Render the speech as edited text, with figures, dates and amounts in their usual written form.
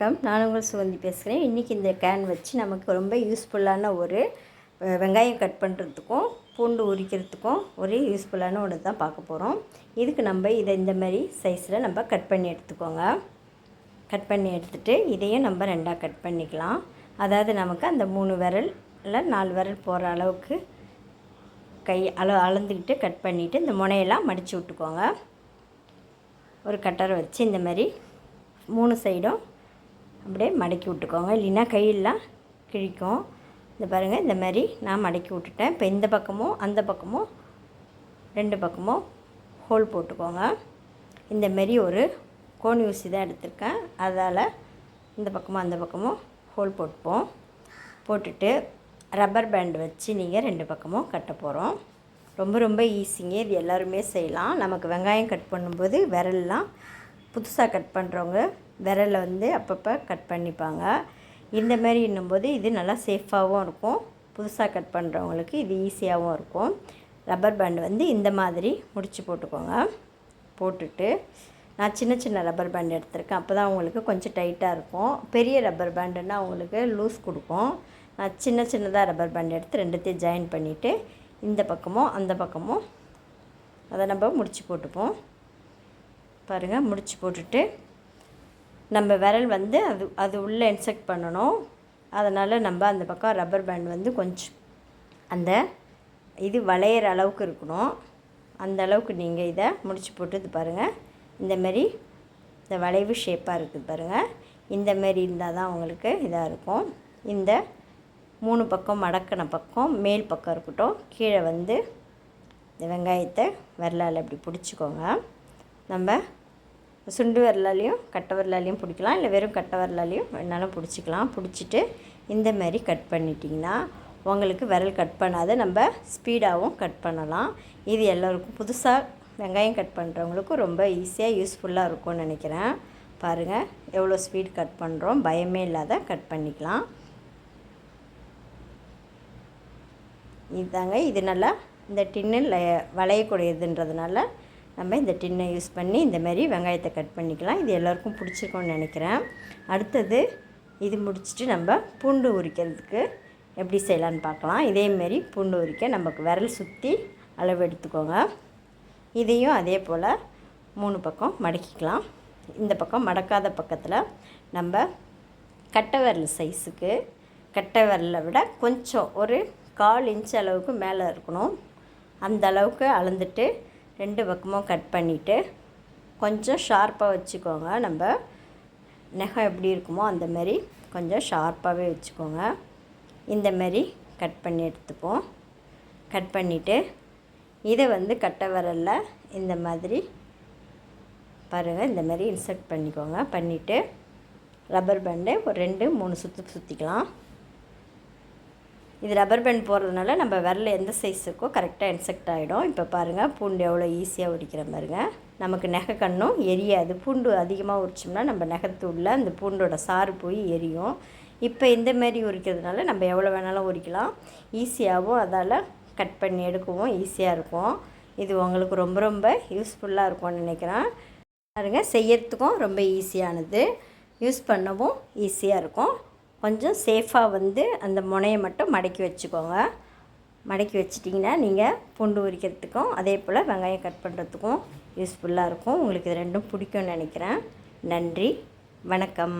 வணக்கம். நான் உங்கள் சுகந்தி பேசுகிறேன். இன்றைக்கி இந்த கேன் வச்சு நமக்கு ரொம்ப யூஸ்ஃபுல்லான ஒரு வெங்காயம் கட் பண்ணுறதுக்கும் பூண்டு உரிக்கிறதுக்கும் ஒரு யூஸ்ஃபுல்லான ஒன்று தான் பார்க்க போகிறோம். இதுக்கு நம்ம இதை இந்த மாதிரி சைஸில் நம்ம கட் பண்ணி எடுத்துக்கோங்க. கட் பண்ணி எடுத்துகிட்டு இதையும் நம்ம ரெண்டாக கட் பண்ணிக்கலாம். அதாவது நமக்கு அந்த 3 விரல் இல்லை 4 விரல் போகிற அளவுக்கு அளந்துக்கிட்டு கட் பண்ணிவிட்டு இந்த முனையெல்லாம் மடித்து விட்டுக்கோங்க. ஒரு கட்டரை வச்சு இந்த மாதிரி 3 சைடும் அப்படியே மடக்கி விட்டுக்கோங்க, இல்லைன்னா கையெல்லாம் கிழிக்கும். இந்த பாருங்கள், இந்த மாதிரி நான் மடக்கி விட்டுட்டேன். இப்போ இந்த பக்கமும் அந்த பக்கமும் 2 பக்கமும் ஹோல் போட்டுக்கோங்க. இந்த மாதிரி ஒரு கோணி ஊசி தான் எடுத்திருக்கேன், அதால் இந்த பக்கமும் அந்த பக்கமும் ஹோல் போட்டுப்போம். போட்டுட்டு ரப்பர் பேண்ட் வச்சு நீங்கள் 2 பக்கமும் கட்ட போகிறோம். ரொம்ப ஈஸிங்க, இது எல்லாருமே செய்யலாம். நமக்கு வெங்காயம் கட் பண்ணும்போது விரல்லாம் புதுசாக கட் பண்ணுறவங்க விரலில் அப்பப்போ கட் பண்ணிப்பாங்க. இந்த மாதிரி இன்னும்போது இது நல்லா சேஃபாகவும் இருக்கும். புதுசாக கட் பண்ணுறவங்களுக்கு இது ஈஸியாகவும் இருக்கும். ரப்பர் பேண்டு இந்த மாதிரி முடிச்சு போட்டுக்கோங்க. போட்டுட்டு நான் சின்ன ரப்பர் பேண்ட் எடுத்திருக்கேன், அப்போ தான் உங்களுக்கு கொஞ்சம் டைட்டாக இருக்கும். பெரிய ரப்பர் பேண்டுன்னா உங்களுக்கு லூஸ் கொடுக்கும். நான் சின்னதாக ரப்பர் பேண்ட் எடுத்து 2த்தையும் ஜாயின் பண்ணிவிட்டு இந்த பக்கமும் அந்த பக்கமும் அதை நம்ம முடிச்சு போட்டுப்போம். பாருங்கள், முடிச்சு போட்டுட்டு நம்ம விரல் அது உள்ளே இன்செக்ட் பண்ணணும். அதனால் நம்ம அந்த பக்கம் ரப்பர் பேண்ட் கொஞ்சம் அந்த இது வளையிற அளவுக்கு இருக்கணும். அந்த அளவுக்கு நீங்கள் இதை முடிச்சு போட்டு இது பாருங்கள், இந்தமாரி இந்த வளைவு ஷேப்பாக இருக்குது பாருங்கள். இந்தமாரி இருந்தால் தான் உங்களுக்கு இதாக இருக்கும். இந்த 3 பக்கம் மடக்கின பக்கம் மேல் பக்கம் இருக்கட்டும். கீழே இந்த வெங்காயத்தை விரலால் இப்படி பிடிச்சிக்கோங்க. நம்ம சுண்டு விரலாலையும் கட்டை விரலாலையும் பிடிக்கலாம், இல்லை வெறும் கட்டை விரலாலையும் வேணாலும் பிடிச்சிக்கலாம். பிடிச்சிட்டு இந்த மாதிரி கட் பண்ணிட்டிங்கன்னா உங்களுக்கு விரல் கட் பண்ணாத நம்ம ஸ்பீடாகவும் கட் பண்ணலாம். இது எல்லோருக்கும் புதுசாக வெங்காயம் கட் பண்ணுறவங்களுக்கும் ரொம்ப ஈஸியாக யூஸ்ஃபுல்லாக இருக்கும்னு நினைக்கிறேன். பாருங்கள், எவ்வளோ ஸ்பீட் கட் பண்ணுறோம், பயமே இல்லாத கட் பண்ணிக்கலாம். இதுதாங்க, இது நல்லா இந்த டின்னில் வளையக்கூடியதுன்றதுனால நம்ம இந்த டின்னை யூஸ் பண்ணி இந்தமாரி வெங்காயத்தை கட் பண்ணிக்கலாம். இது எல்லோருக்கும் பிடிச்சிருக்கோன்னு நினைக்கிறேன். அடுத்தது இது முடிச்சுட்டு நம்ம பூண்டு உரிக்கிறதுக்கு எப்படி செய்யலான்னு பார்க்கலாம். இதேமாரி பூண்டு உரிக்க நமக்கு விரல் சுற்றி அளவு எடுத்துக்கோங்க. இதையும் அதே போல் 3 பக்கம் மடக்கிக்கலாம். இந்த பக்கம் மடக்காத பக்கத்தில் நம்ம கட்டை விரல் சைஸுக்கு கட்டை விரலை விட கொஞ்சம் ஒரு 1/4 இன்ச் அளவுக்கு மேலே இருக்கணும். அந்த அளவுக்கு அளந்துட்டு 2 பக்கமும் கட் பண்ணிவிட்டு கொஞ்சம் ஷார்ப்பாக வச்சுக்கோங்க. நம்ம நகம் எப்படி இருக்குமோ அந்தமாரி கொஞ்சம் ஷார்ப்பாகவே வச்சுக்கோங்க. இந்தமாரி கட் பண்ணி எடுத்துப்போம். கட் பண்ணிவிட்டு இதை கட்டை விரலில் இந்த மாதிரி பாருங்கள், இந்தமாரி இன்சர்ட் பண்ணிக்கோங்க. பண்ணிவிட்டு ரப்பர் பேண்டை ஒரு 2-3 சுற்றிக்கலாம். இது ரப்பர் பேண்ட் போடுறதுனால நம்ம விரல் எந்த சைஸ் இருக்கோ கரெக்டாக இன்செக்ட் ஆகிடும். இப்போ பாருங்கள், பூண்டு எவ்வளோ ஈஸியாக உரிக்கிற பாருங்க. நமக்கு நகை கண்ணும் எரியாது. பூண்டு அதிகமாக உரிச்சோம்னா நம்ம நகத்தூளில் அந்த பூண்டோட சாறு போய் எரியும். இப்போ இந்தமாரி உரிக்கிறதுனால நம்ம எவ்வளோ வேணாலும் உரிக்கலாம். ஈஸியாகவும் அதால் கட் பண்ணி எடுக்கவும் ஈஸியாக இருக்கும். இது உங்களுக்கு ரொம்ப யூஸ்ஃபுல்லாக இருக்கும்னு நினைக்கிறேன். பாருங்கள், செய்யறதுக்கும் ரொம்ப ஈஸியானது, யூஸ் பண்ணவும் ஈஸியாக இருக்கும். கொஞ்சம் சேஃபாக அந்த முனையை மட்டும் மடக்கி வச்சுக்கோங்க. மடக்கி வச்சிட்டிங்கன்னா நீங்கள் பூண்டு உரிக்கிறதுக்கும் அதே போல் வெங்காயம் கட் பண்ணுறதுக்கும் யூஸ்ஃபுல்லாக இருக்கும். உங்களுக்கு இது 2ம் பிடிக்கும்னு நினைக்கிறேன். நன்றி, வணக்கம்.